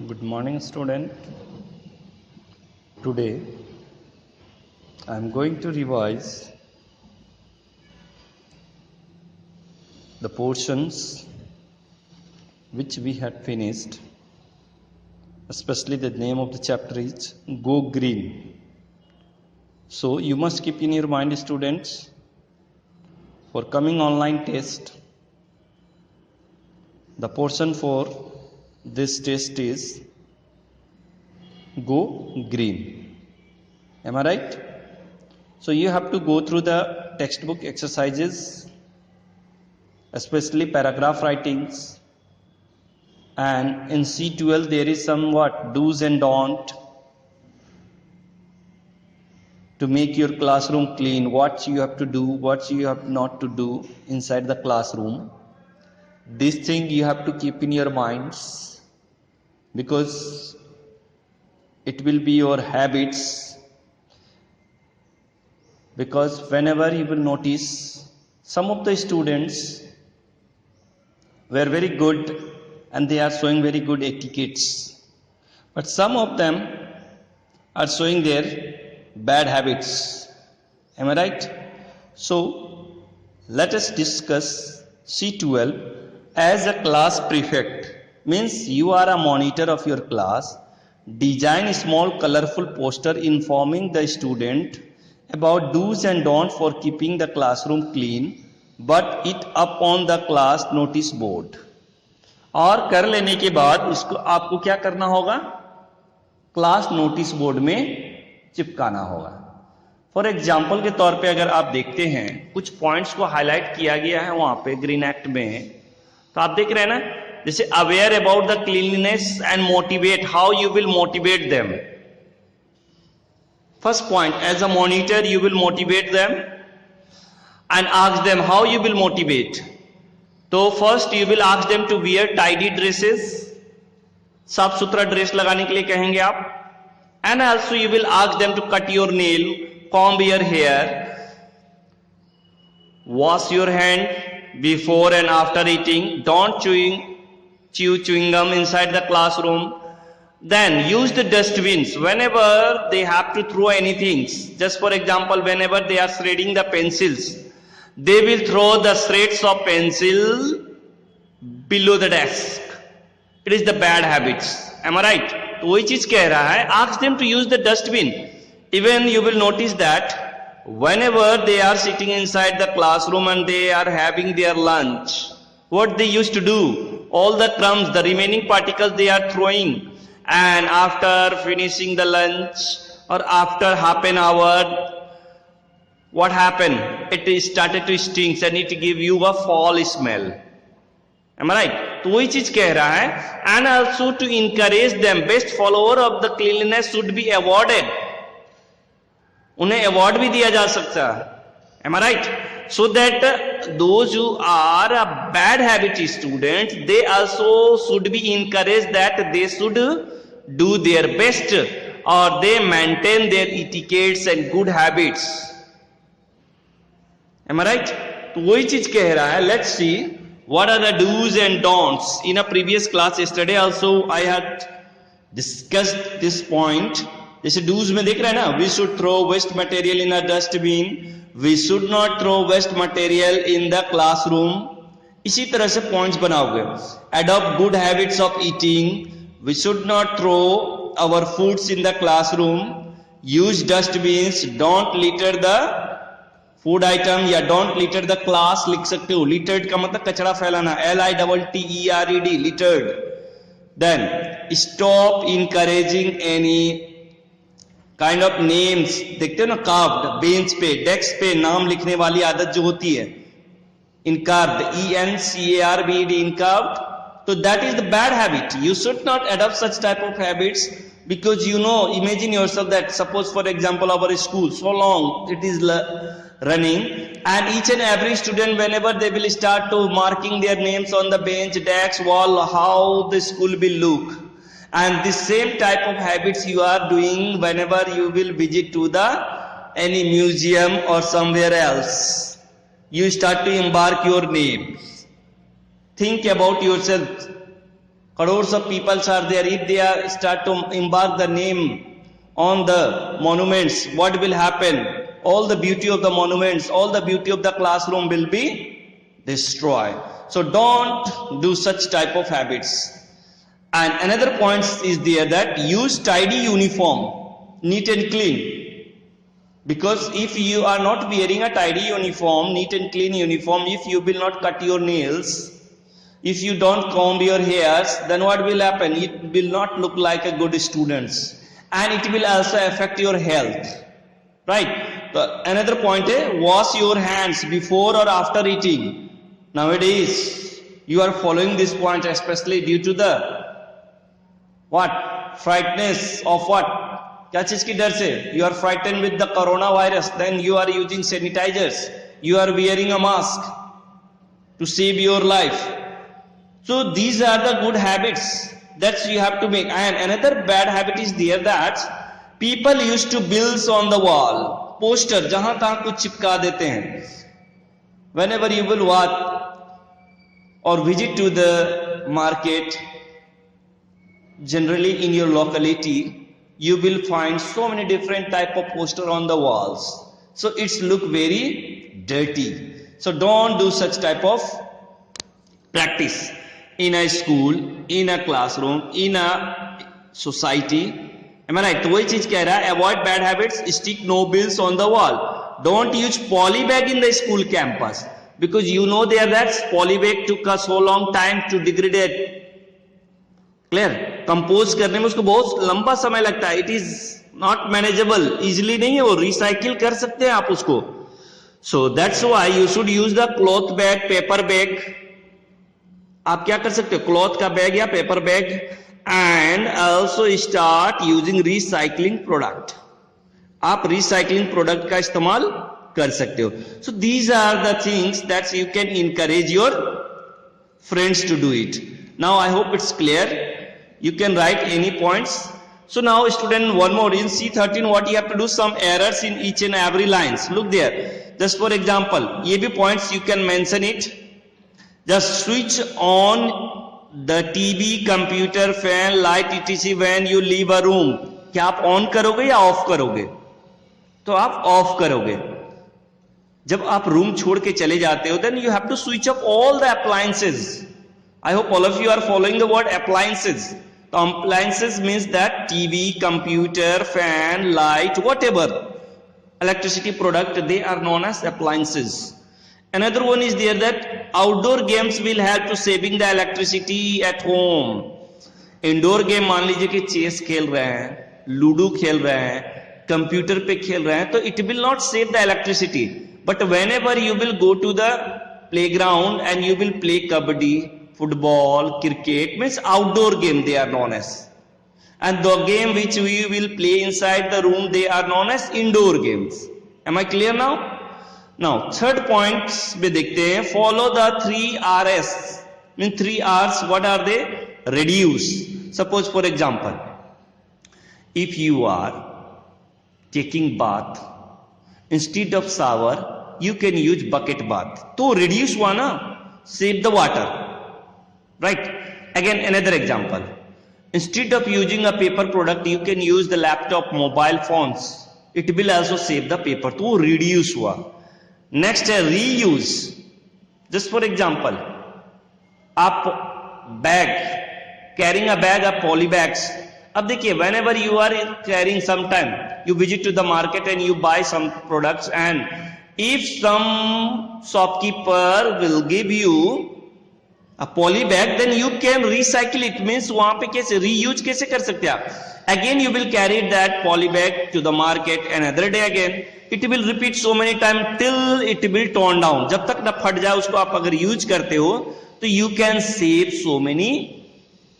Good morning, student. Today I am going to revise the portions which we had finished. Especially the name of the chapter is Go Green. So you must keep in your mind, students, for coming online test, the portion for this test is Go Green. Am I right? So you have to go through the textbook exercises, especially paragraph writings, and in C12 there is somewhat do's and don't to make your classroom clean, what you have to do, what you have not to do inside the classroom. This thing you have to keep in your minds, because it will be your habits. Because whenever you will notice, some of the students were very good and they are showing very good etiquettes, but some of them are showing their bad habits. Am I right? So let us discuss C12. As a class prefect, means you are a monitor of your class. Design a small colorful poster informing the student about do's and don'ts for keeping the classroom clean, but it up on the class notice board. और कर लेने के बाद इसको आपको क्या करना होगा? क्लास नोटिस बोर्ड में चिपकाना होगा. फॉर एग्जाम्पल के तौर पे अगर आप देखते हैं, कुछ पॉइंट्स को हाईलाइट किया गया है वहां पे ग्रीन एक्ट में, तो आप देख रहे हैं ना, जैसे aware about the cleanliness and motivate, how you will motivate them. First point, as a monitor you will motivate them and ask them how you will motivate. तो first you will ask them to wear tidy dresses, साफ सुथरा dress लगाने के लिए कहेंगे आप. And also you will ask them to cut your nail, comb your hair, wash your hand before and after eating, don't chew chewing gum inside the classroom. Then use the dustbins whenever they have to throw anything. Just for example, whenever they are shredding the pencils, they will throw the shreds of pencil below the desk. It is the bad habits. Am I right? तो वही चीज कह रहा है, ask them to use the dustbin. Even you will notice that whenever they are sitting inside the classroom and they are having their lunch, what they used to do, all the crumbs, the remaining particles they are throwing, and after finishing the lunch or after half an hour, what happened? It started to stink and it give you a foul smell. Am I right? तो वही चीज कह रहा है, and also to encourage them, best follower of the cleanliness should be awarded. उन्हें award भी दिया जा सकता है. Am I right? So that those who are a bad habit students, they also should be encouraged that they should do their best or they maintain their etiquettes and good habits. Am I right? तो वही चीज कह रहा है. Let's see what are the do's and don'ts. In a previous class yesterday also I had discussed this point. जैसे dos में देख रहे हैं ना, we should throw waste material in a dustbin, we should not throw waste material in the classroom. इसी तरह से points बनाओगे. Adopt good habits of eating, we should not throw our foods in the classroom, use dustbins, don't litter the food item या don't litter the class लिख सकते हो. Littered का मतलब कचरा फैलाना, LITTERED, littered. Then stop encouraging any kind of names. देखते हो ना, कार्व्ड, बेंच पे, डेस्क पे नाम लिखने वाली आदत जो होती है, इनकार्व्ड, ENCARVED, इनकार्व्ड. तो that is the bad habit. You should not adopt such type of habits, because you know, imagine yourself that suppose for example our school so long it is running, and each and every student whenever they will start to marking their names on the bench, desk, wall, how the school will look. And the same type of habits you are doing whenever you will visit to the any museum or somewhere else. You start to embark your names. Think about yourself. crores of people are there. If they are start to embark the name on the monuments, what will happen? All the beauty of the monuments, all the beauty of the classroom will be destroyed. So don't do such type of habits. And another point is there that use tidy uniform, neat and clean. Because if you are not wearing a tidy uniform, neat and clean uniform, if you will not cut your nails, if you don't comb your hairs, then what will happen? It will not look like a good student, and it will also affect your health, right? Another point is wash your hands before or after eating. Nowadays you are following this point, especially due to the what? Frightness of what? क्या चीज की डर से? You are frightened with the coronavirus, then you are using sanitizers, you are wearing a mask to save your life. So these are the good habits that you have to make. And another bad habit is there that people used to bills on the wall, poster, जहां तहां कुछ चिपका देते हैं. Whenever you will walk or visit to the market, generally in your locality, you will find so many different type of poster on the walls. So it's look very dirty. So don't do such type of practice in a school, in a classroom, in a society. Am I right? तो वही चीज कह रहा है, avoid bad habits, stick no bills on the wall. Don't use poly bag in the school campus, because you know there that poly bag took a so long time to degrade. Clear? Compose करने में उसको बहुत लंबा समय लगता है. It is not manageable, easily नहीं है वो, रिसाइकिल कर सकते हैं आप उसको. So that's why you should use the cloth bag, paper bag. आप क्या कर सकते हो? क्लॉथ का बैग या paper bag. And also start using recycling product. आप रिसाइकलिंग प्रोडक्ट का इस्तेमाल कर सकते हो. So these are the things that you can encourage your friends to do it. Now I hope it's clear. You can write any points. So now student, one more in C13, what you have to do, some errors in each and every lines. Look there, just for example, ये भी points you can mention it. Just switch on the TV, computer, fan, light etc when you leave a room. क्या आप on करोगे या off करोगे? तो आप off करोगे. जब आप रूम छोड़ के चले जाते हो, then you have to switch off all the appliances. I hope all of you are following the word appliances. So appliances means that TV, computer, fan, light, whatever electricity product, they are known as appliances. Another one is there that outdoor games will help to saving the electricity at home. Indoor game मान लीजिए कि chess खेल रहे हैं, ludo खेल रहे हैं, computer पे खेल रहे हैं, तो it will not save the electricity. But whenever you will go to the playground and you will play kabaddi, football, cricket, means outdoor game they are known as, and the game which we will play inside the room, they are known as indoor games. Am I clear now? Now third point में देखते हैं, follow the 3 Rs. mean 3 Rs, what are they? Reduce. Suppose for example, if you are taking bath, instead of shower you can use bucket bath, तो reduce हुआ ना, save the water. Right? Again another example, instead of using a paper product you can use the laptop, mobile phones, it will also save the paper, तो reduce हुआ. Next है reuse. Just for example, आप bag, carrying a bag of poly bags. अब देखिए, whenever you are carrying, sometime you visit to the market and you buy some products, and if some shopkeeper will give you a poly bag, then you can recycle it. means वहां पे कैसे reuse कैसे कर सकते हैं आप? Again you will carry that poly bag to the market, another day again it will repeat so many times till it will torn down. जब तक ना फट जाए उसको आप अगर यूज करते हो तो you can save so many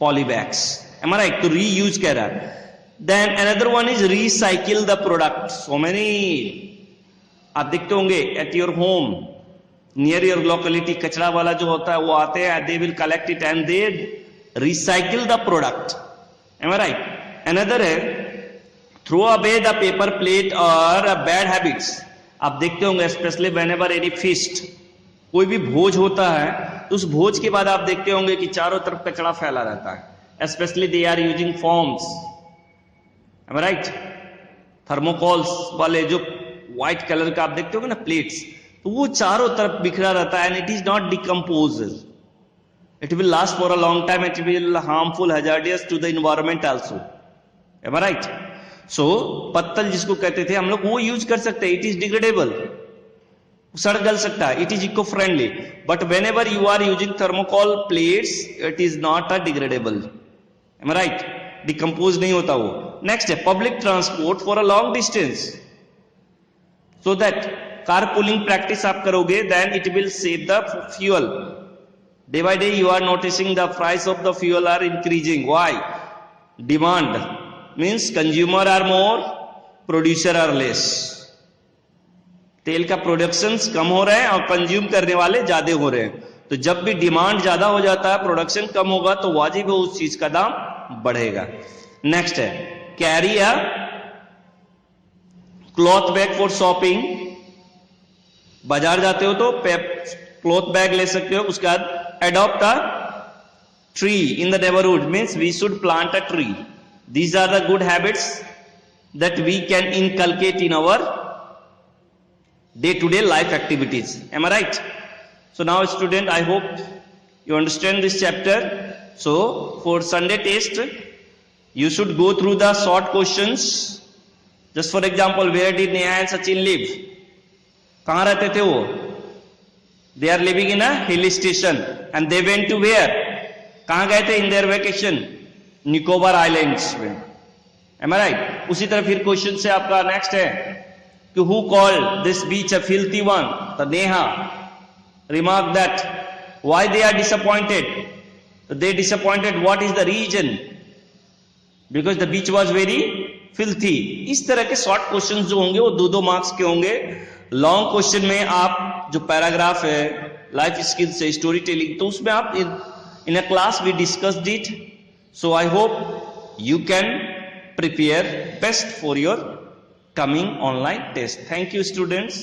poly bags. Am I right? तो reuse कह रहा है. Then another one is recycle the product. So many आप देखते होंगे at your home, near your locality, कचरा वाला जो होता है वो आते हैं, they will collect it and they recycle the product. Am I right? Another है throw away the paper plate or bad habits. आप देखते होंगे especially whenever any feast, कोई भी भोज होता है तो उस भोज के बाद आप देखते होंगे कि चारों तरफ कचरा फैला रहता है, specially they are using forms, right, thermocols वाले जो व्हाइट कलर का आप देखते होंगे ना प्लेट्स, तो वो चारों तरफ बिखरा रहता है, and it is not decompose, it will last for a long time, it will harmful hazardous to the environment also, am I right? So पत्तल जिसको कहते थे हम लोग, वो यूज कर सकते हैं, इट इज डिग्रेडेबल, सड़ गल सकता है, it is eco friendly, but whenever you are using thermocol plates it is not a degradable, am I right? Decompose नहीं होता वो। नेक्स्ट है public transport for a long distance, so that car pooling practice आप करोगे, then it will save the fuel, day by day you are noticing the price of the fuel are increasing, why? Demand means consumer are more, producer are less, तेल का production कम हो रहे हैं और consume करने वाले ज्यादा हो रहे हैं, तो जब भी डिमांड ज्यादा हो जाता है, प्रोडक्शन कम होगा, तो वाजिब है उस चीज का दाम बढ़ेगा। नेक्स्ट है carry a cloth bag for shopping, बाजार जाते हो तो क्लॉथ बैग ले सकते हो। उसके बाद adopt a tree in the neighbourhood, means we should plant a tree, these are the good habits that we can inculcate in our day to day life activities, am I right? So now student, I hope you understand this chapter. So for Sunday test you should go through the short questions. Just for example, where did Neha and Sachin live? कहां रहते थे वो? They are living in a hill station and they went to where? कहां गए थे in their vacation? Nicobar islands में, am I right? उसी तरह फिर क्वेश्चन से आपका नेक्स्ट है कि who called this beach a filthy one? The Neha remark that why they are disappointed, तो they disappointed, what is the reason? Because the beach was very filthy. इस तरह के शॉर्ट क्वेश्चन जो होंगे वो 2-2 मार्क्स के होंगे। लॉन्ग क्वेश्चन में आप जो पैराग्राफ है, लाइफ स्किल्स है, स्टोरी टेलिंग, तो उसमें आप in a class we discussed it. So I hope you can prepare best for your coming online test. Thank you students.